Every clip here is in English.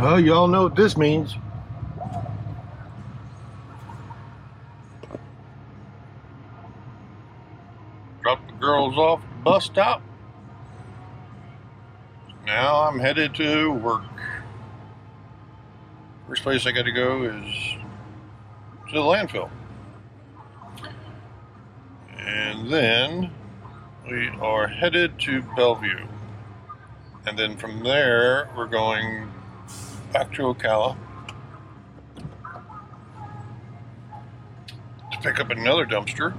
Well, y'all know what this means. Dropped the girls off at the bus stop. Now I'm headed to work. First place I got to go is to the landfill. And then we are headed to Bellevue. And then from there, we're going back to Ocala to pick up another dumpster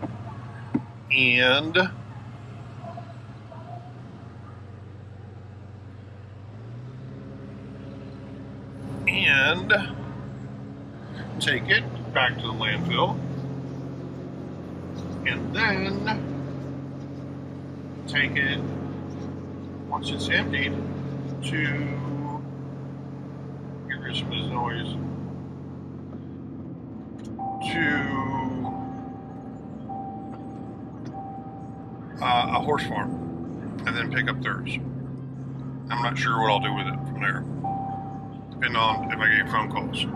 and take it back to the landfill, and then take it, once it's emptied, to get rid of some of this noise, to a horse farm, and then pick up theirs. I'm not sure what I'll do with it from there, depending on if I get phone calls.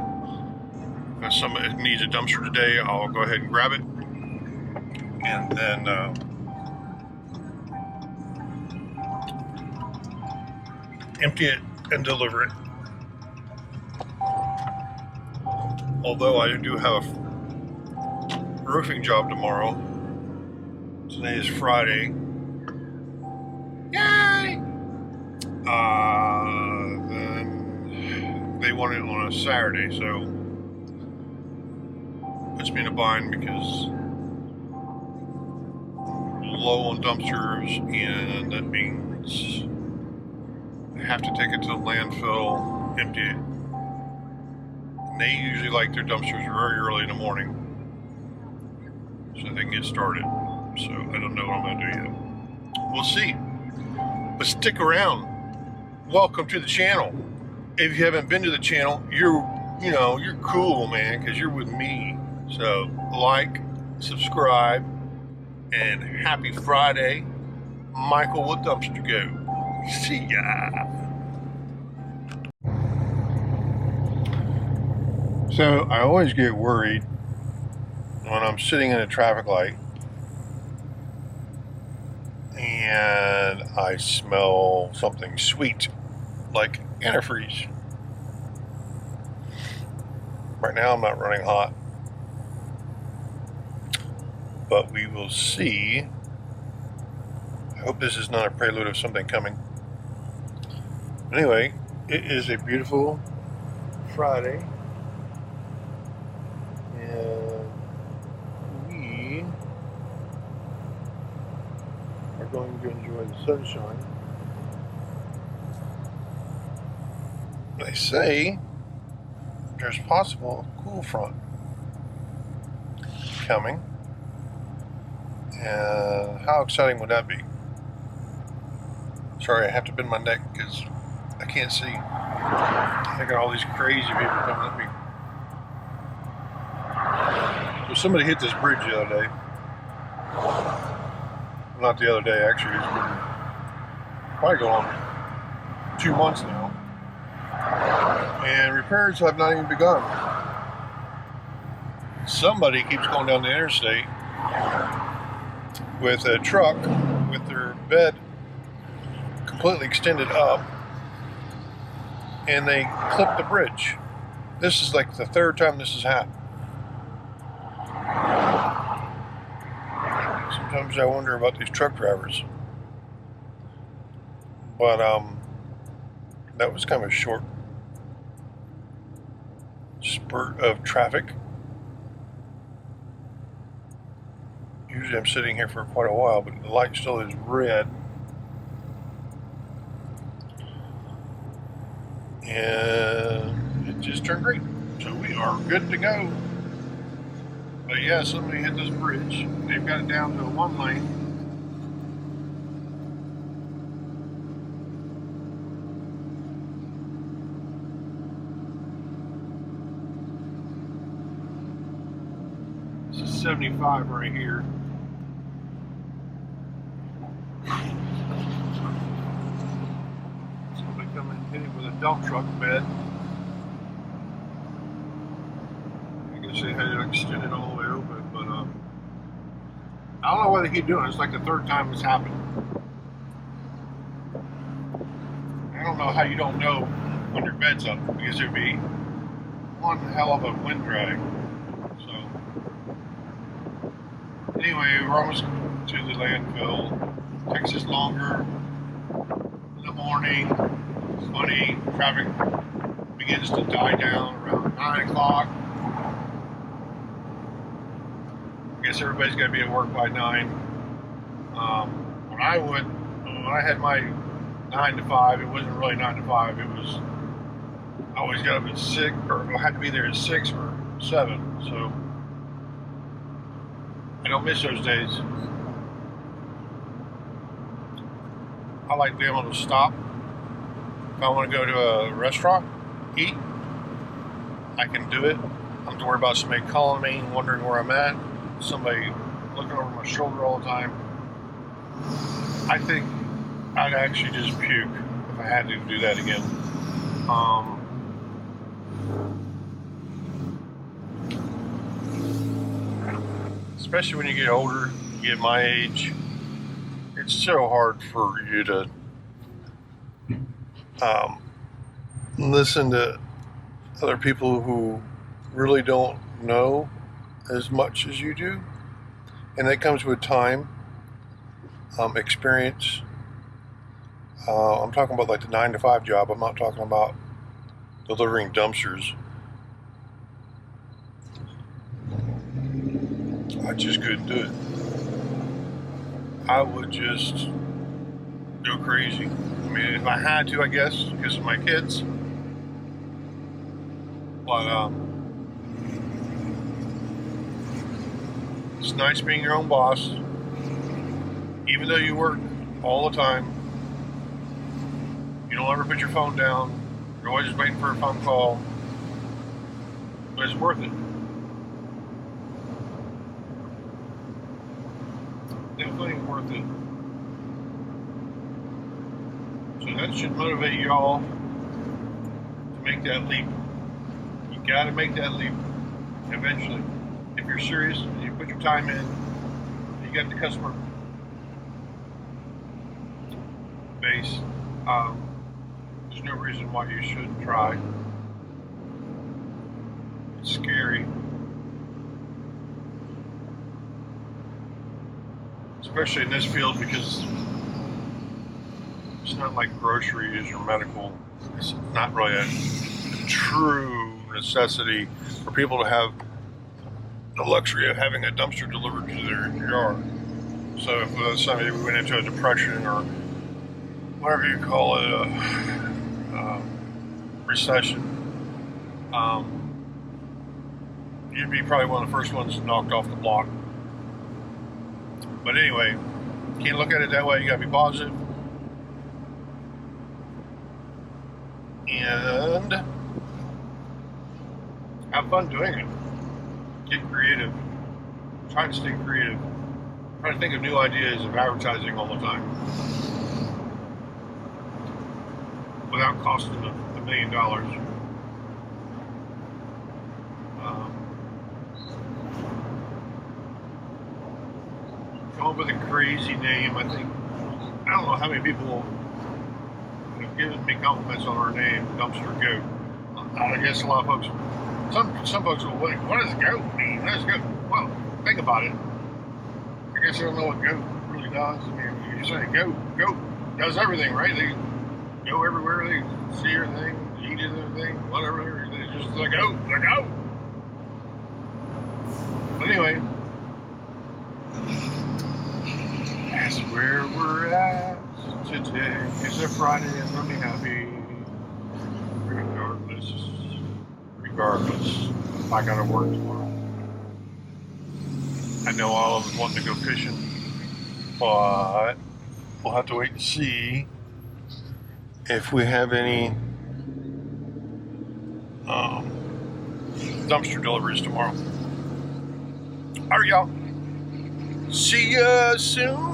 If somebody needs a dumpster today, I'll go ahead and grab it, and then empty it and deliver it. Although I do have a roofing job tomorrow. Today is Friday. Yay! Then they want it on a Saturday, so puts me in a bind because I'm low on dumpsters, and that means I have to take it to the landfill, empty it. And they usually like their dumpsters very early in the morning so they can get started. So I don't know what I'm going to do yet. We'll see. But stick around. Welcome to the channel. If you haven't been to the channel, you're cool, man, because you're with me. So like, subscribe, and happy Friday. Michael with Dumpster Go. See ya. So I always get worried when I'm sitting in a traffic light and I smell something sweet, like antifreeze. Right now I'm not running hot, but we will see. I hope this is not a prelude of something coming. Anyway, it is a beautiful Friday, and we are going to enjoy the sunshine. They say there's possible a cool front coming, and how exciting would that be? Sorry, I have to bend my neck because I can't see. I got all these crazy people coming at me. So somebody hit this bridge the other day. Not the other day, actually. It's been probably going on 2 months now. And repairs have not even begun. Somebody keeps going down the interstate with a truck with their bed completely extended up, and they clip the bridge. This is like the third time this has happened. Sometimes I wonder about these truck drivers. But that was kind of a short spurt of traffic. Usually I'm sitting here for quite a while, but the light still is red. And it just turned green. So we are good to go. But yeah, somebody hit this bridge. They've got it down to a 1 lane. This is 75 right here. Somebody come and hit it with a dump truck bed. wish they had it extended all the way open, but I don't know why they keep doing it. It's like the third time it's happened. I don't know how you don't know when your bed's up, because there'd be one hell of a wind drag. So anyway, we're almost to the landfill. It takes us longer in the morning. It's funny, traffic begins to die down around 9 o'clock. I guess everybody's got to be at work by 9. When I had my 9 to 5, it wasn't really 9 to 5. It was, I always got up at 6, or I had to be there at 6 or 7. So I don't miss those days. I like being able to stop. If I want to go to a restaurant, eat, I can do it. I don't have to worry about somebody calling me, wondering where I'm at, somebody looking over my shoulder all the time. I think I'd actually just puke if I had to do that again. Especially when you get older, you get my age, it's so hard for you to listen to other people who really don't know as much as you do. And that comes with time, experience. I'm talking about like the 9 to 5 job. I'm not talking about delivering dumpsters. I just couldn't do it. I would just go crazy. I mean, if I had to, I guess, because of my kids. But it's nice being your own boss. Even though you work all the time, you don't ever put your phone down. You're always waiting for a phone call. But it's worth it. Definitely worth it. So that should motivate y'all to make that leap. You gotta make that leap eventually. If you're serious, you put your time in, you got the customer base, there's no reason why you shouldn't try. It's scary. Especially in this field, because it's not like groceries or medical. It's not really a true necessity for people to have the luxury of having a dumpster delivered to their yard. So if somebody went into a depression or whatever you call it, a recession, you'd be probably one of the first ones knocked off the block. But anyway, you can't look at it that way. You gotta be positive. And have fun doing it. Get creative. Try to stay creative. Try to think of new ideas of advertising all the time. Without costing $1 million. Come up with a crazy name. I don't know how many people have given me compliments on our name, Dumpster Goat. I guess a lot of folks, some folks will think, what does goat mean? What does goat? Well, think about it. I guess I don't know what goat really does. I mean, you say goat does everything, right? They go everywhere, they see everything, eat everything, whatever. They just the goat. But anyway, that's where we're at today. It's a Friday and I'm happy. Regardless, I gotta work tomorrow. I know all of us want to go fishing, but we'll have to wait and see if we have any dumpster deliveries tomorrow. All right, y'all. See ya soon.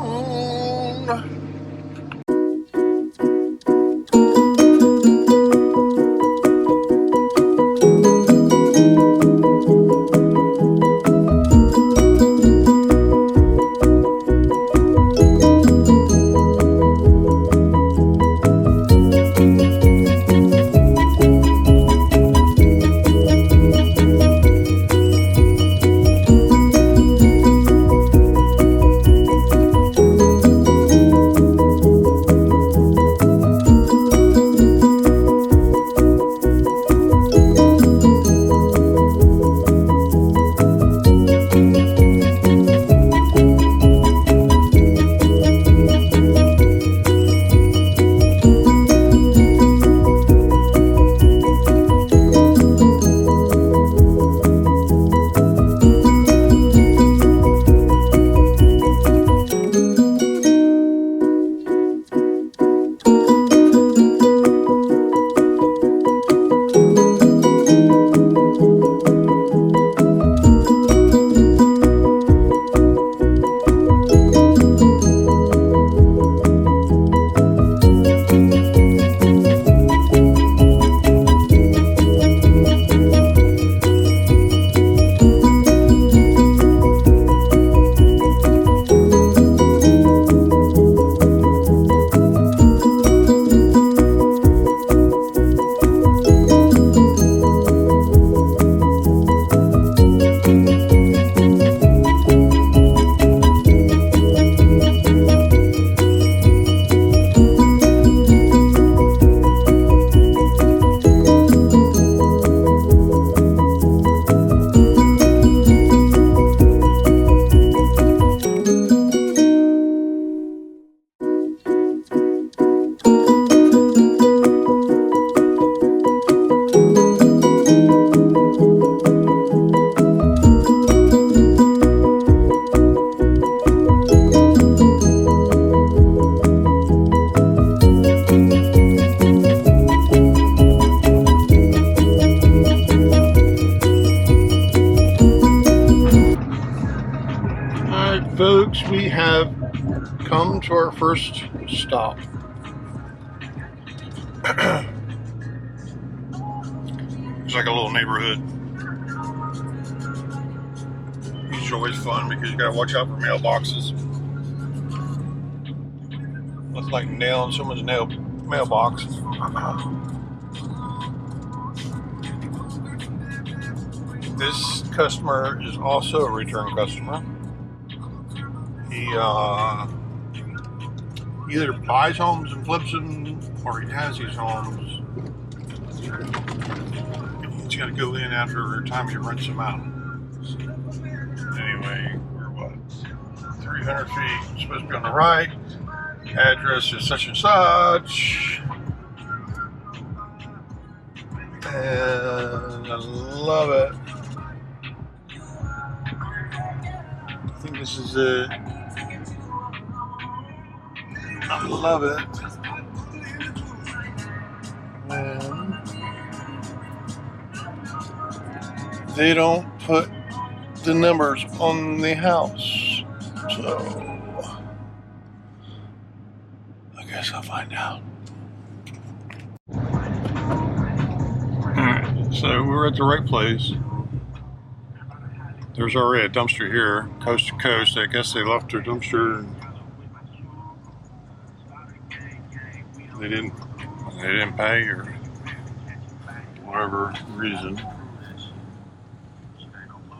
to our first stop. It's like a little neighborhood. It's always fun because you gotta watch out for mailboxes. Looks like nailing someone's mailbox. This customer is also a return customer. He either buys homes and flips them, or he has these homes. He's got to go in after every time he rents them out. Anyway, we're what? 300 feet. It's supposed to be on the right. Address is such and such. And I love it. I think this is it. I love it. And they don't put the numbers on the house. So I guess I'll find out. Alright, so we're at the right place. There's already a dumpster here, coast to coast. I guess they left their dumpster and they didn't pay or whatever reason.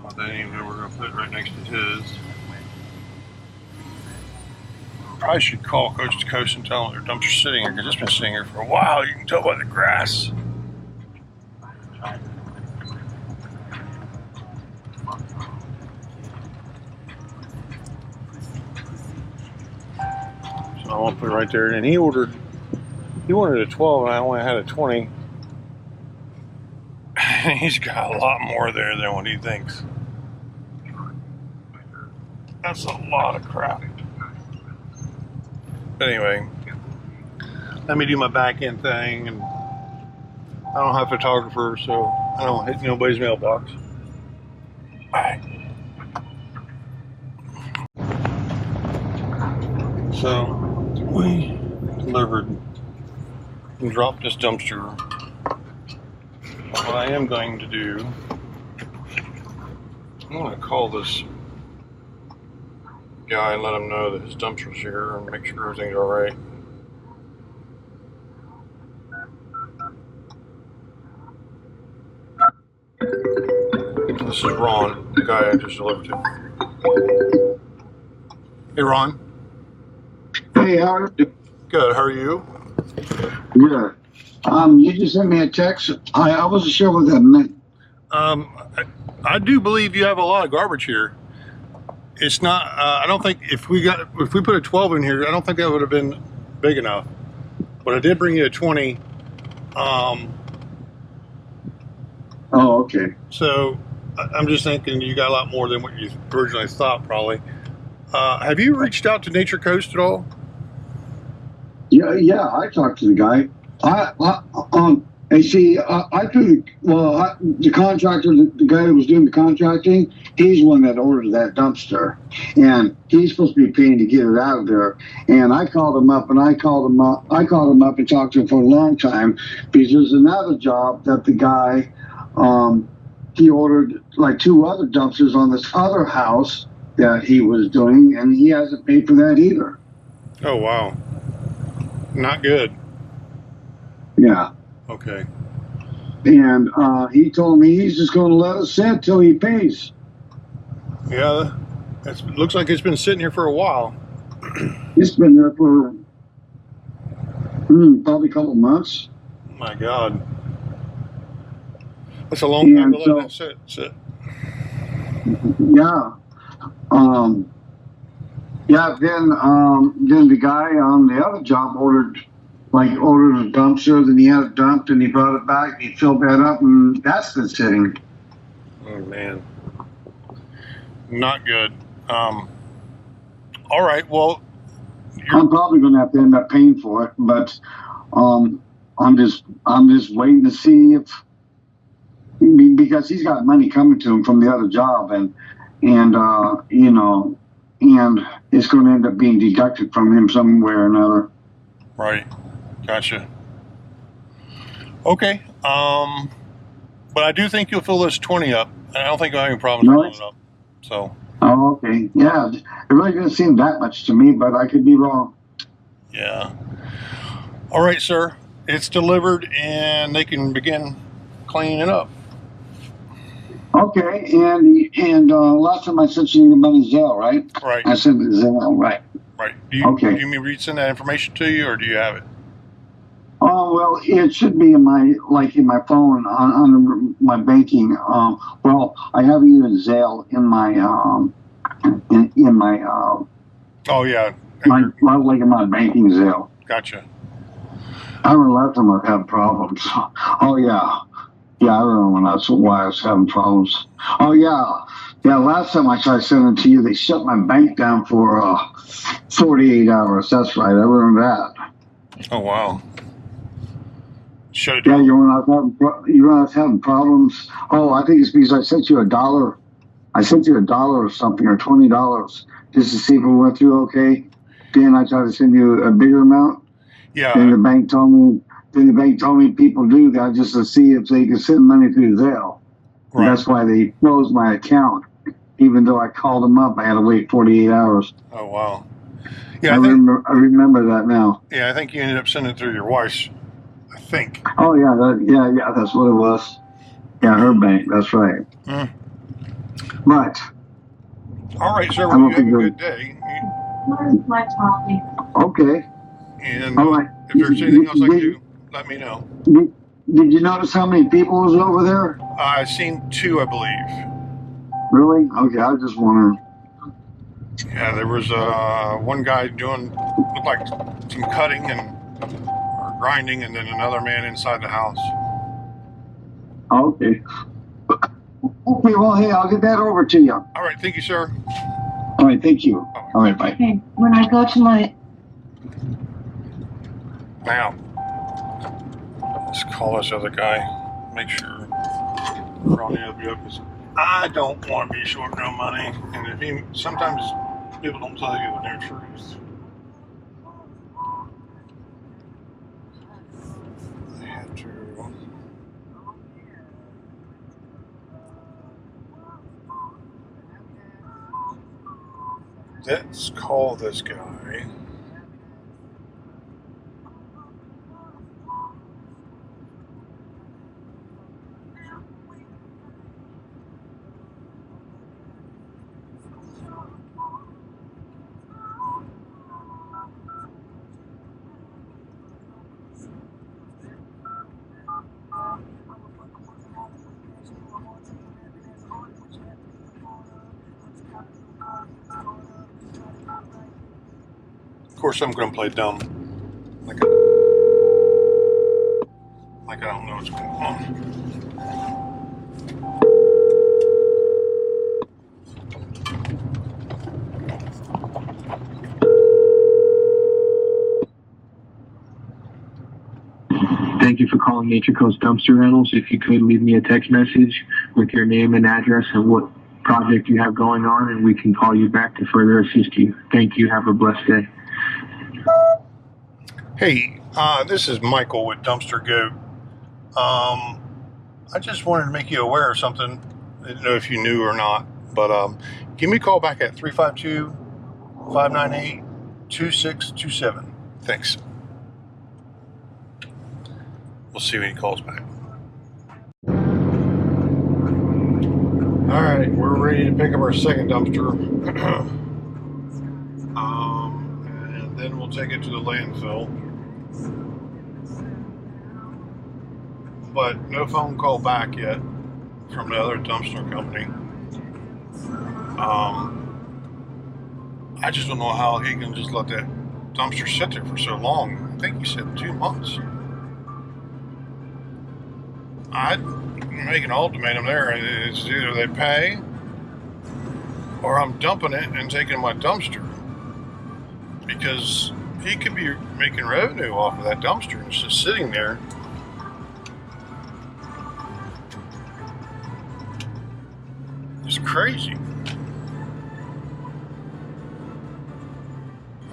But they didn't know we're gonna put it right next to his. Probably should call coast to coast and tell them their dumpster's sitting here because it's been sitting here for a while. You can tell by the grass. So I want to put it right there. And he wanted a 12 and I only had a 20. He's got a lot more there than what he thinks. That's a lot of crap. But anyway, let me do my back end thing, and I don't have a photographer, so I don't hit nobody's mailbox. Alright. So we delivered and dropped this dumpster. What I am going to do, I'm going to call this guy and let him know that his dumpster's here and make sure everything's alright. This is Ron, the guy I just delivered to. Hey Ron. Hey, how are you? Good, how are you? Good. You just sent me a text. I wasn't sure what that meant. I do believe you have a lot of garbage here. It's not. I don't think if we put a 12 in here, I don't think that would have been big enough. But I did bring you a 20. Oh, okay. So I'm just thinking you got a lot more than what you originally thought, probably. Have you reached out to Nature Coast at all? Yeah. I talked to the guy. And see, the contractor, the guy that was doing the contracting, he's the one that ordered that dumpster, and he's supposed to be paying to get it out of there. And I called him up and talked to him for a long time because there's another job that the guy, he ordered like 2 other dumpsters on this other house that he was doing, and he hasn't paid for that either. Oh wow, not good. Yeah. Okay. And he told me he's just going to let it sit till he pays. Yeah, it looks like it's been sitting here for a while. It's been there for probably a couple of months. My God. That's a long time to let that sit. Yeah. Then the guy on the other job ordered a dumpster, then he had it dumped and he brought it back, he filled that up, and that's been sitting. Oh man. Not good. All right, well, I'm probably gonna have to end up paying for it, but I'm just waiting to see because he's got money coming to him from the other job, and and it's going to end up being deducted from him somewhere or another. Right. Gotcha. Okay. But I do think you'll fill this 20 up, and I don't think you'll have any problems Really? filling it up. So. Oh, okay. Yeah, it really doesn't seem that much to me, but I could be wrong. Yeah. All right, sir. It's delivered, and they can begin cleaning it up. Okay, and last time I sent you the money Zelle, right? Right. I sent the Zelle, right? Right. Okay. Do you mean me to send that information to you, or do you have it? Oh well, it should be in my phone on my banking. Well, I have even Zelle in my in my Oh yeah. like in my banking Zelle. Gotcha. I remember last time I was having problems. Oh yeah, yeah, I remember when why I was having problems. Oh yeah. Last time I tried sending it to you, they shut my bank down for 48 hours. That's right. I remember that. Oh wow. Shut it Yeah, down. you were not having problems. Oh, I think it's because I sent you $1. I sent you $1 or something, or $20, just to see if it went through okay. Then I tried to send you a bigger amount. Yeah. And the bank told me people do that just to see if they could send money through Zelle. Right. That's why they closed my account. Even though I called them up, I had to wait 48 hours. Oh wow. Yeah, I remember that now. Yeah, I think you ended up sending it through your wife's. I think. Oh yeah, that's what it was. Yeah, her bank. That's right. Mm. But. All right, sir. Well, you have a good day. My coffee. Okay. And all right. If there's anything else I can do, let me know. Did you notice how many people was over there? I've seen 2, I believe. Really? Okay, I just wondering. Yeah, there was one guy looked like some cutting or grinding, and then another man inside the house. Okay. Okay, well, hey, I'll get that over to you. All right, thank you, sir. All right, thank you. All right, bye. Okay, when I go to my... Now, let's call this other guy. Make sure we're on the other because I don't want to be short no money. And sometimes people don't tell you the new truth. I have to. Let's call this guy. Of course, I'm going to play dumb. Like I don't know what's going on. Thank you for calling Nature Coast Dumpster Rentals. If you could leave me a text message with your name and address and what project you have going on, and we can call you back to further assist you. Thank you. Have a blessed day. Hey, this is Michael with Dumpster Goat. I just wanted to make you aware of something. I didn't know if you knew or not, but give me a call back at 352-598-2627. Thanks. We'll see when he calls back. All right, we're ready to pick up our second dumpster. And then we'll take it to the landfill. But no phone call back yet from the other dumpster company. I just don't know how he can just let that dumpster sit there for so long. I think he said 2 months. I'd make an ultimatum there. It's either they pay or I'm dumping it and taking my dumpster. Because he could be making revenue off of that dumpster and it's just sitting there. It's crazy.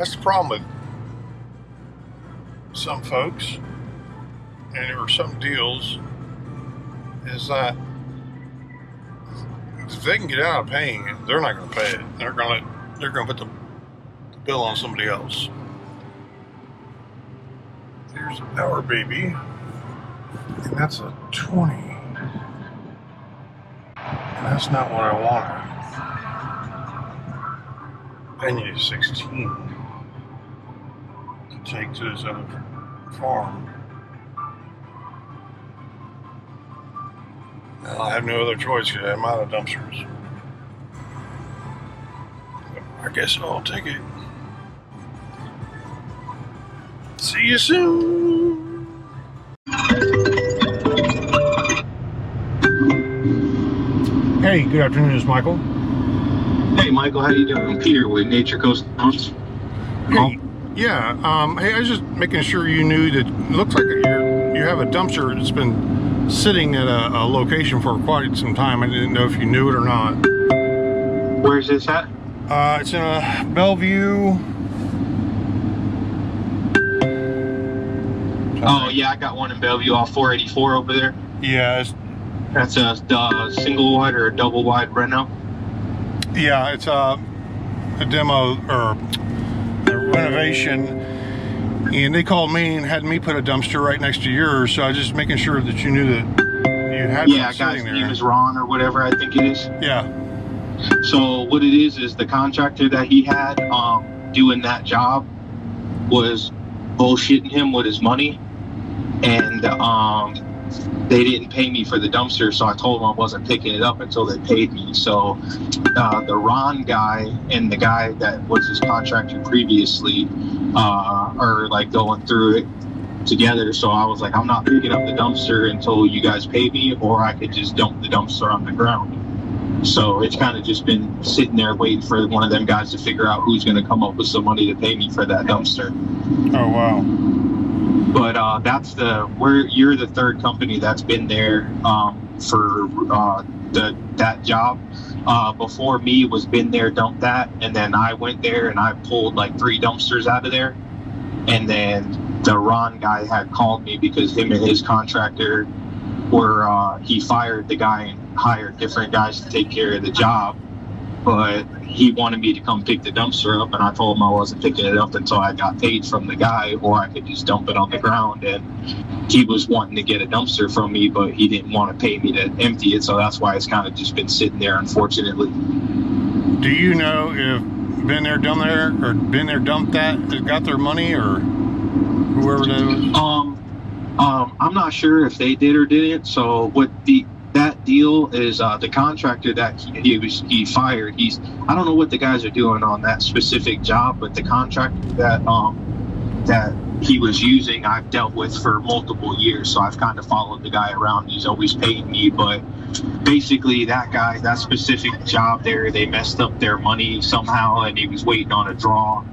That's the problem with some folks or some deals, is that if they can get out of paying it, they're not going to pay it. They're going to put the bill on somebody else. There's our baby, and that's a 20. And that's not what I wanted. I need a 16 to take to this other farm. Now, I have no other choice because I'm out of dumpsters. I guess I'll take it. See you soon. Hey, good afternoon, it's Michael. Hey, Michael, how you doing? I'm Peter with Nature Coast Farms. Hey, yeah. Hey, I was just making sure you knew that. It looks like you have a dumpster that's been sitting at a location for quite some time. I didn't know if you knew it or not. Where's this at? It's in Bellevue. Oh, yeah, I got one in Bellevue off 484 over there. Yeah, That's a single wide or a double wide reno? yeah, it's a demo or a renovation, and they called me and had me put a dumpster right next to yours. So I was just making sure that you knew that you had one Yeah, sitting guy's there. name is Ron or whatever I think it is. Yeah. So what it is the contractor that he had doing that job was bullshitting him with his money, and they didn't pay me for the dumpster, so I told them I wasn't picking it up until they paid me. So the Ron guy and the guy that was his contractor previously are like going through it together. So I was like, I'm not picking up the dumpster until you guys pay me, or I could just dump the dumpster on the ground. So it's kind of just been sitting there waiting for one of them guys to figure out who's going to come up with some money to pay me for that dumpster. Oh, wow. But you're the third company that's been there for that job. Before me was been there, dumped that, and then I went there and I pulled like 3 dumpsters out of there. And then the Ron guy had called me because him and his contractor he fired the guy and hired different guys to take care of the job. But he wanted me to come pick the dumpster up, and I told him I wasn't picking it up until I got paid from the guy, or I could just dump it on the ground. And he was wanting to get a dumpster from me, but he didn't want to pay me to empty it, so that's why it's kind of just been sitting there, unfortunately. Do you know if been there, done there, or been there, dumped that, got their money, or whoever that was? I'm not sure if they did or didn't. So what that deal is, the contractor that he fired, I don't know what the guys are doing on that specific job, but the contractor that he was using, I've dealt with for multiple years, so I've kind of followed the guy around. He's always paying me, but basically that specific job there, they messed up their money somehow, and he was waiting on a draw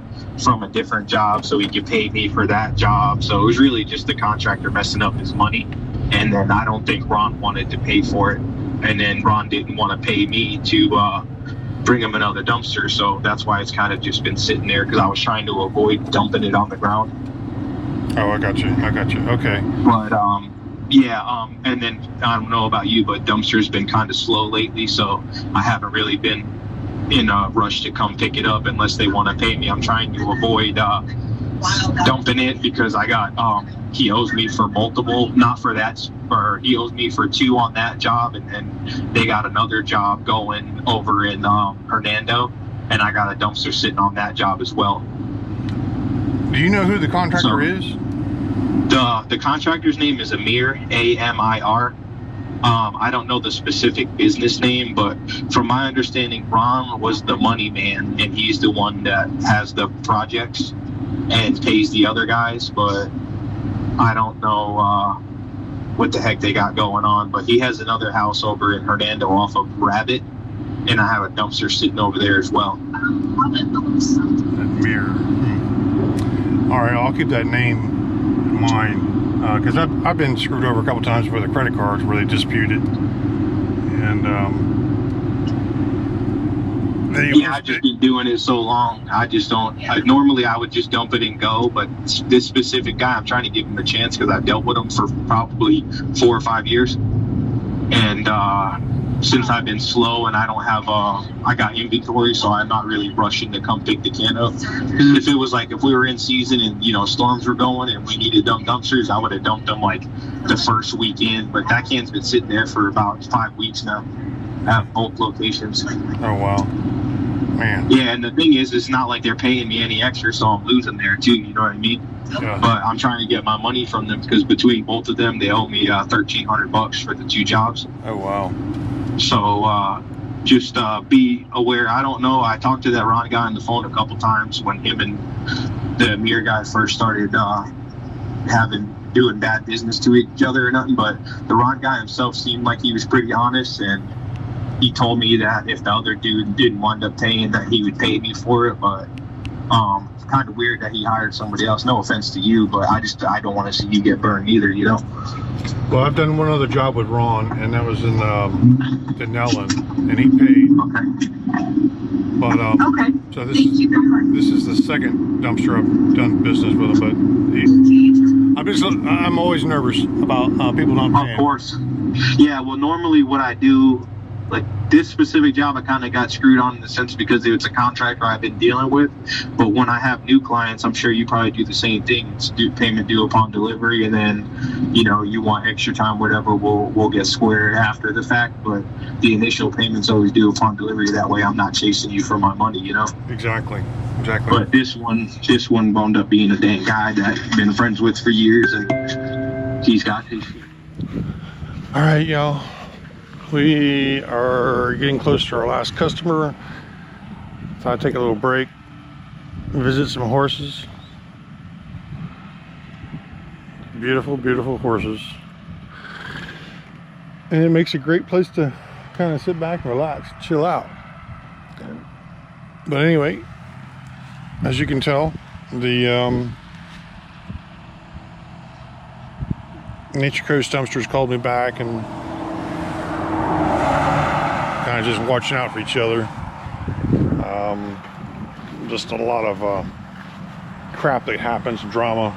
from a different job so he could pay me for that job. So it was really just the contractor messing up his money, and then I don't think Ron wanted to pay for it, and then Ron didn't want to pay me to bring him another dumpster. So that's why it's kind of just been sitting there, because I was trying to avoid dumping it on the ground. Oh, I got you. Okay. But and then I don't know about you, but dumpster's been kind of slow lately, so I haven't really been in a rush to come pick it up unless they want to pay me. I'm trying to avoid dumping it because I got he owes me for multiple, not for that, or he owes me for 2 on that job, and then they got another job going over in Hernando, and I got a dumpster sitting on that job as well. Do you know who the contractor is? The contractor's name is Amir, Amir. I don't know the specific business name, but from my understanding, Ron was the money man, and he's the one that has the projects and pays the other guys. But I don't know what the heck they got going on. But he has another house over in Hernando off of Rabbit, and I have a dumpster sitting over there as well. Amir. All right, I'll keep that name in mind. Because I've been screwed over a couple times with the credit cards where they disputed, and Yeah, I've just been doing it so long. I just don't. Normally, I would just dump it and go, but this specific guy, I'm trying to give him a chance because I've dealt with him for probably 4 or 5 years, and since I've been slow and I don't have I got inventory, so I'm not really rushing to come pick the can up. Because if it was like if we were in season and storms were going and we needed dump dumpsters, I would have dumped them like the first weekend. But that can's been sitting there for about 5 weeks now at both locations. Oh wow. Man. Yeah, and the thing is, it's not like they're paying me any extra, so I'm losing there too. You know what I mean? Yeah. But I'm trying to get my money from them because between both of them, they owe me $1,300 for the 2 jobs. Oh wow. So just be aware. I don't know. I talked to that Ron guy on the phone a couple times when him and the Mir guy first started doing bad business to each other or nothing. But the Ron guy himself seemed like he was pretty honest, and he told me that if the other dude didn't wind up paying, that he would pay me for it. But it's kind of weird that he hired somebody else. No offense to you, but I don't want to see you get burned either, Well, I've done one other job with Ron, and that was in Nellen, and he paid. Okay. But Okay. so this is the second dumpster I've done business with him. But I'm always nervous about people not paying. Of course. Yeah. Well, normally what I do, like this specific job, I kind of got screwed on in the sense because it's a contractor I've been dealing with. But when I have new clients, I'm sure you probably do the same thing. It's payment due upon delivery, and then you want extra time, whatever, we'll get squared after the fact. But the initial payment's always due upon delivery. That way, I'm not chasing you for my money. Exactly. But this one wound up being a dang guy that I've been friends with for years, and he's got his. All right, y'all. We are getting close to our last customer. So I take a little break, visit some horses. Beautiful, beautiful horses. And it makes a great place to kind of sit back and relax, chill out. But anyway, as you can tell, the Nature Coast dumpsters called me back and kind of just watching out for each other. Just a lot of crap that happens, drama.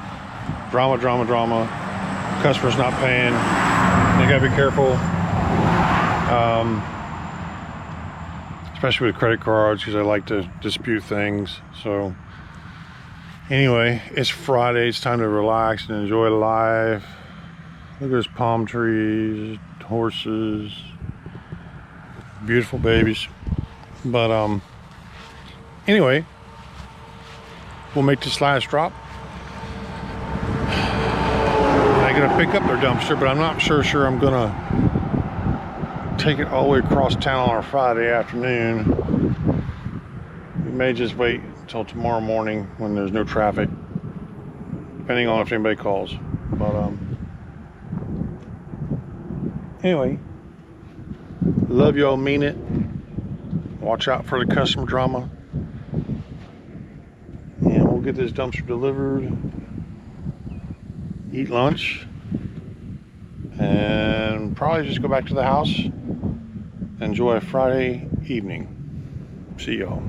Customers not paying. You gotta be careful, especially with credit cards, because I like to dispute things. So anyway, it's Friday. It's time to relax and enjoy life. Look at those palm trees, horses, beautiful babies. But anyway, we'll make this last drop. I'm gonna pick up their dumpster, but I'm not sure I'm gonna take it all the way across town on a Friday afternoon. We may just wait until tomorrow morning when there's no traffic, depending on if anybody calls. But anyway, love y'all, mean it. Watch out for the customer drama, and we'll get this dumpster delivered, eat lunch, and probably just go back to the house, enjoy a Friday evening. See y'all.